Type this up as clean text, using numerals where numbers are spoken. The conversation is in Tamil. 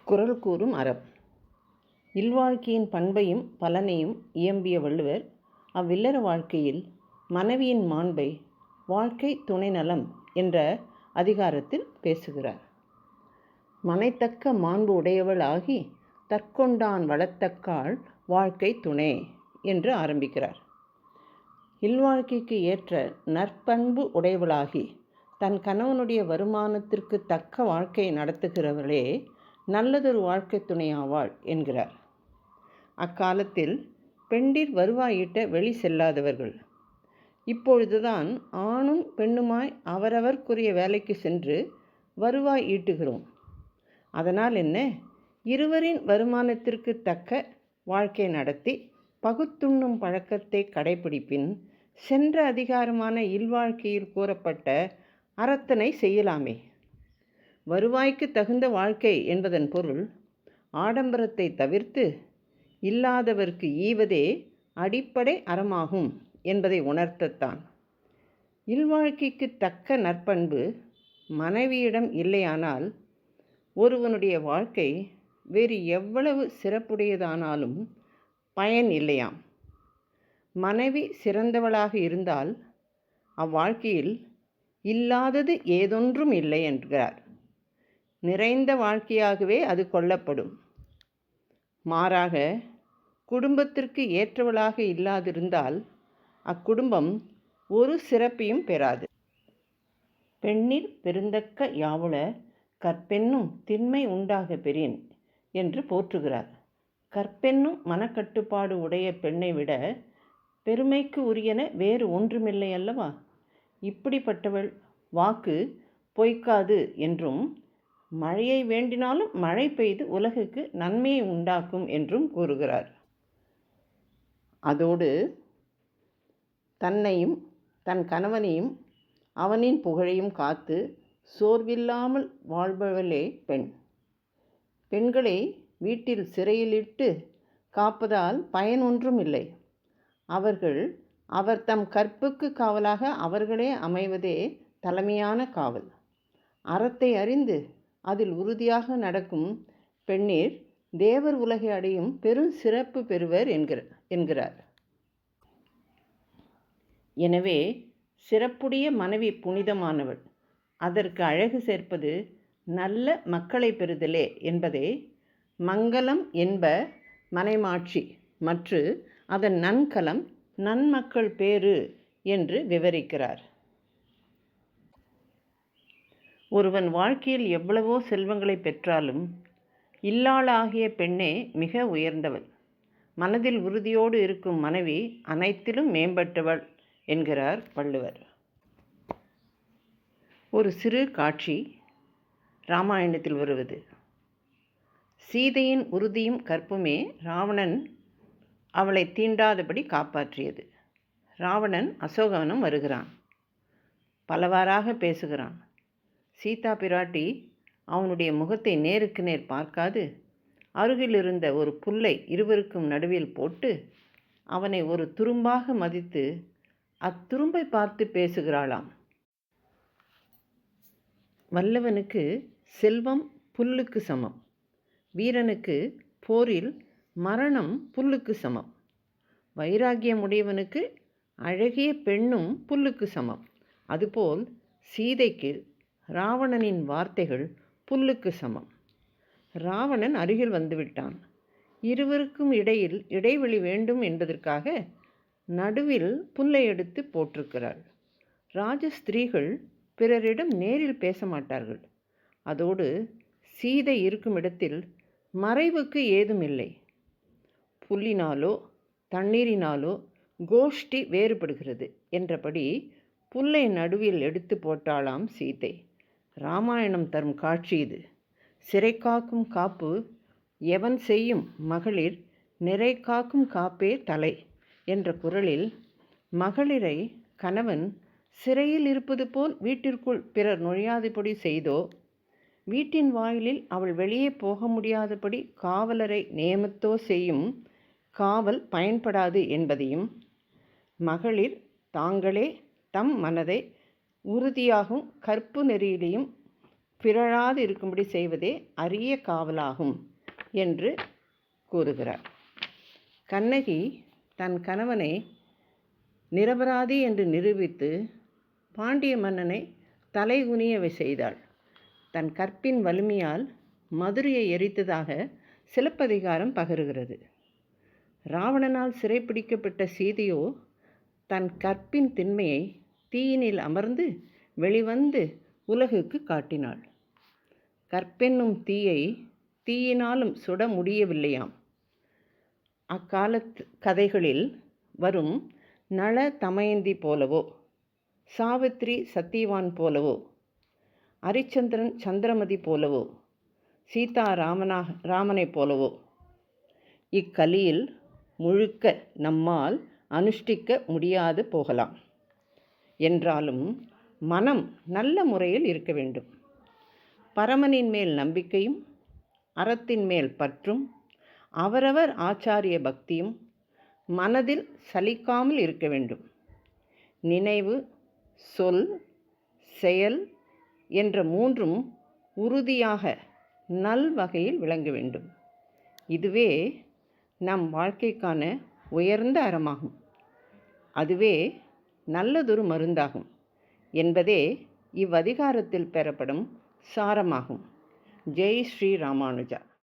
குறள் கூறும் அறம். இல்வாழ்க்கையின் பண்பையும் பலனையும் இயம்பிய வள்ளுவர் அவ்வில்லற வாழ்க்கையில் மனைவியின் மாண்பை வாழ்க்கை துணை நலம் என்ற அதிகாரத்தில் பேசுகிறார். மனைத்தக்க மாண்பு உடையவள் ஆகி தற்கொண்டான் வளத்தக்காள் வாழ்க்கை துணை என்று ஆரம்பிக்கிறார். இல்வாழ்க்கைக்கு ஏற்ற நற்பண்பு உடையவளாகி தன் கணவனுடைய வருமானத்திற்கு தக்க வாழ்க்கை நடத்துகிறவளே நல்லதொரு வாழ்க்கை துணையாவாள் என்கிறார். அக்காலத்தில் பெண்டிர் வருவாயிட்ட வெளி செல்லாதவர்கள். இப்பொழுதுதான் ஆணும் பெண்ணுமாய் அவரவர்க்குரிய வேலைக்கு சென்று வருவாய் ஈட்டுகிறோம். அதனால் என்ன, இருவரின் வருமானத்திற்கு தக்க வாழ்க்கை நடத்தி பகுத்துண்ணும் பழக்கத்தை கடைபிடிப்பின் சென்ற அதிகாரமான இல்வாழ்க்கையில் கூறப்பட்ட அறத்தினை செய்யலாமே. வருவாய்க்கு தகுந்த வாழ்க்கை என்பதன் பொருள் ஆடம்பரத்தை தவிர்த்து இல்லாதவர்க்கு ஈவதே அடிப்படை அறமாகும் என்பதை உணர்த்தத்தான். இல்வாழ்க்கைக்கு தக்க நற்பண்பு மனைவியிடம் இல்லையானால் ஒருவனுடைய வாழ்க்கை வேறு எவ்வளவு சிறப்புடையதானாலும் பயன் இல்லையாம். மனைவி சிறந்தவளாக இருந்தால் அவ்வாழ்க்கையில் இல்லாதது ஏதொன்றும் இல்லை என்கிறார். நிறைந்த வாழ்க்கையாகவே அது கொள்ளப்படும். மாறாக குடும்பத்திற்கு ஏற்றவளாக இல்லாதிருந்தால் அக்குடும்பம் ஒரு சிறப்பையும் பெறாது. பெண்ணிற் பெருந்தக்க யாவுள கற்பென்னும் திண்மை உண்டாக பெறின் என்று போற்றுகிறார். கற்பென்னும் மனக்கட்டுப்பாடு உடைய பெண்ணை விட பெருமைக்கு உரியன வேறு ஒன்றுமில்லை அல்லவா. இப்படிப்பட்டவள் வாக்கு பொய்க்காது என்றும் மழையை வேண்டினாலும் மழை பெய்து உலகுக்கு நன்மையை உண்டாக்கும் என்றும் கூறுகிறார். அதோடு தன்னையும் தன் கணவனையும் அவனின் புகழையும் காத்து சோர்வில்லாமல் வாழ்பவளே பெண். பெண்களை வீட்டில் சிறையிலிட்டு காப்பதால் பயன் ஒன்றும் இல்லை. அவர் தம் கற்புக்கு காவலாக அவர்களே அமைவதே தலைமையான காவல். அறத்தை அறிந்து அதில் உறுதியாக நடக்கும் பெண்ணீர் தேவர் உலகை அடையும் பெரும் சிறப்பு பெறுவர் என்கிறார். எனவே சிறப்புடைய மனைவி புனிதமானவள். அதற்கு அழகு சேர்ப்பது நல்ல மக்களை பெறுதலே என்பதை மங்களம் என்ப மனைமாட்சி மற்று அதன் நன்கலம் நன்மக்கள் பேறு என்று விவரிக்கிறார். ஒருவன் வாழ்க்கையில் எவ்வளவோ செல்வங்களை பெற்றாலும் இல்லாளாகிய பெண்ணே மிக உயர்ந்தவள். மனதில் உறுதியோடு இருக்கும் மனைவி அனைத்திலும் மேம்பட்டவள் என்கிறார் வள்ளுவர். ஒரு சிறு காட்சி இராமாயணத்தில் வருவது. சீதையின் உறுதியும் கற்புமே ராவணன் அவளை தீண்டாதபடி காப்பாற்றியது. ராவணன் அசோகவனம் வருகிறான். பலவாறாக பேசுகிறான். சீதா பிராட்டி அவனுடைய முகத்தை நேருக்கு நேர் பார்க்காது அருகில் இருந்த ஒரு புல்லை இருவருக்கும் நடுவில் போட்டு அவனை ஒரு துரும்பாக மதித்து அத்துரும்பை பார்த்து பேசுகிறாளாம். வல்லவனுக்கு செல்வம் புல்லுக்கு சமம். வீரனுக்கு போரில் மரணம் புல்லுக்கு சமம். வைராகியமுடையவனுக்கு அழகிய பெண்ணும் புல்லுக்கு சமம். அதுபோல் சீதைக்கு ராவணனின் வார்த்தைகள் புல்லுக்கு சமம். ராவணன் அருகில் வந்துவிட்டான். இருவருக்கும் இடையில் இடைவெளி வேண்டும் என்பதற்காக நடுவில் புல்லை எடுத்து போட்டிருக்கிறாள். ராஜஸ்திரீகள் பிறரிடம் நேரில் பேச மாட்டார்கள். அதோடு சீதை இருக்கும் இடத்தில் மறைவுக்கு ஏதும் இல்லை. புல்லினாலோ தண்ணீரினாலோ கோஷ்டி வேறுபடுகிறது என்றபடி புல்லை நடுவில் எடுத்து போட்டாளாம் சீதை. இராமாயணம் தரும் காட்சி இது. சிறை காக்கும் காப்பு எவன் செய்யும் மகளிர் நிறை காக்கும் காப்பே தலை என்ற குறளில் மகளிரை கணவன் சிறையில் இருப்பது போல் வீட்டிற்குள் பிறர் நுழையாதபடி செய்தோ, வீட்டின் வாயிலில் அவள் வெளியே போக முடியாதபடி காவலரை நியமித்தோ செய்யும் காவல் பயன்படாது என்பதையும், மகளிர் தாங்களே தம் மனதை உறுதியாகவும் கற்பு நெறியிலையும் பிறழாது இருக்கும்படி செய்வதே அரிய காவலாகும் என்று கூறுகிறார். கண்ணகி தன் கணவனை நிரபராதி என்று நிரூபித்து பாண்டிய மன்னனை தலைகுனிய செய்தாள். தன் கற்பின் வலிமையால் மதுரையை எரித்ததாக சிலப்பதிகாரம் பகருகிறது. ராவணனால் சிறைப்பிடிக்கப்பட்ட சீதையோ தன் கற்பின் திண்மையை தீயினில் அமர்ந்து வெளிவந்து உலகுக்கு காட்டினாள். கற்பென்னும் தீயை தீயினாலும் சுட முடியவில்லையாம். அக்காலத்து கதைகளில் வரும் நள தமயந்தி போலவோ, சாவித்ரி சத்தியவான் போலவோ, அரிச்சந்திரன் சந்திரமதி போலவோ, சீதா ராமனை போலவோ இக்கலியில் முழுக்க நம்மால் அனுஷ்டிக்க முடியாது போகலாம். என்றாலும் மனம் நல்ல முறையில் இருக்க வேண்டும். பரமனின் மேல் நம்பிக்கையும் அறத்தின் மேல் பற்றும் அவரவர் ஆச்சாரிய பக்தியும் மனதில் சலிக்காமல் இருக்க வேண்டும். நினைவு, சொல், செயல் என்ற மூன்றும் உறுதியாக நல்வகையில் விளங்க வேண்டும். இதுவே நம் வாழ்க்கைக்கான உயர்ந்த அறமாகும். அதுவே நல்லதொரு மருந்தாகும் என்பதே இவ்வதிகாரத்தில் பெறப்படும் சாரமாகும். ஜெய் ஸ்ரீ ராமானுஜா.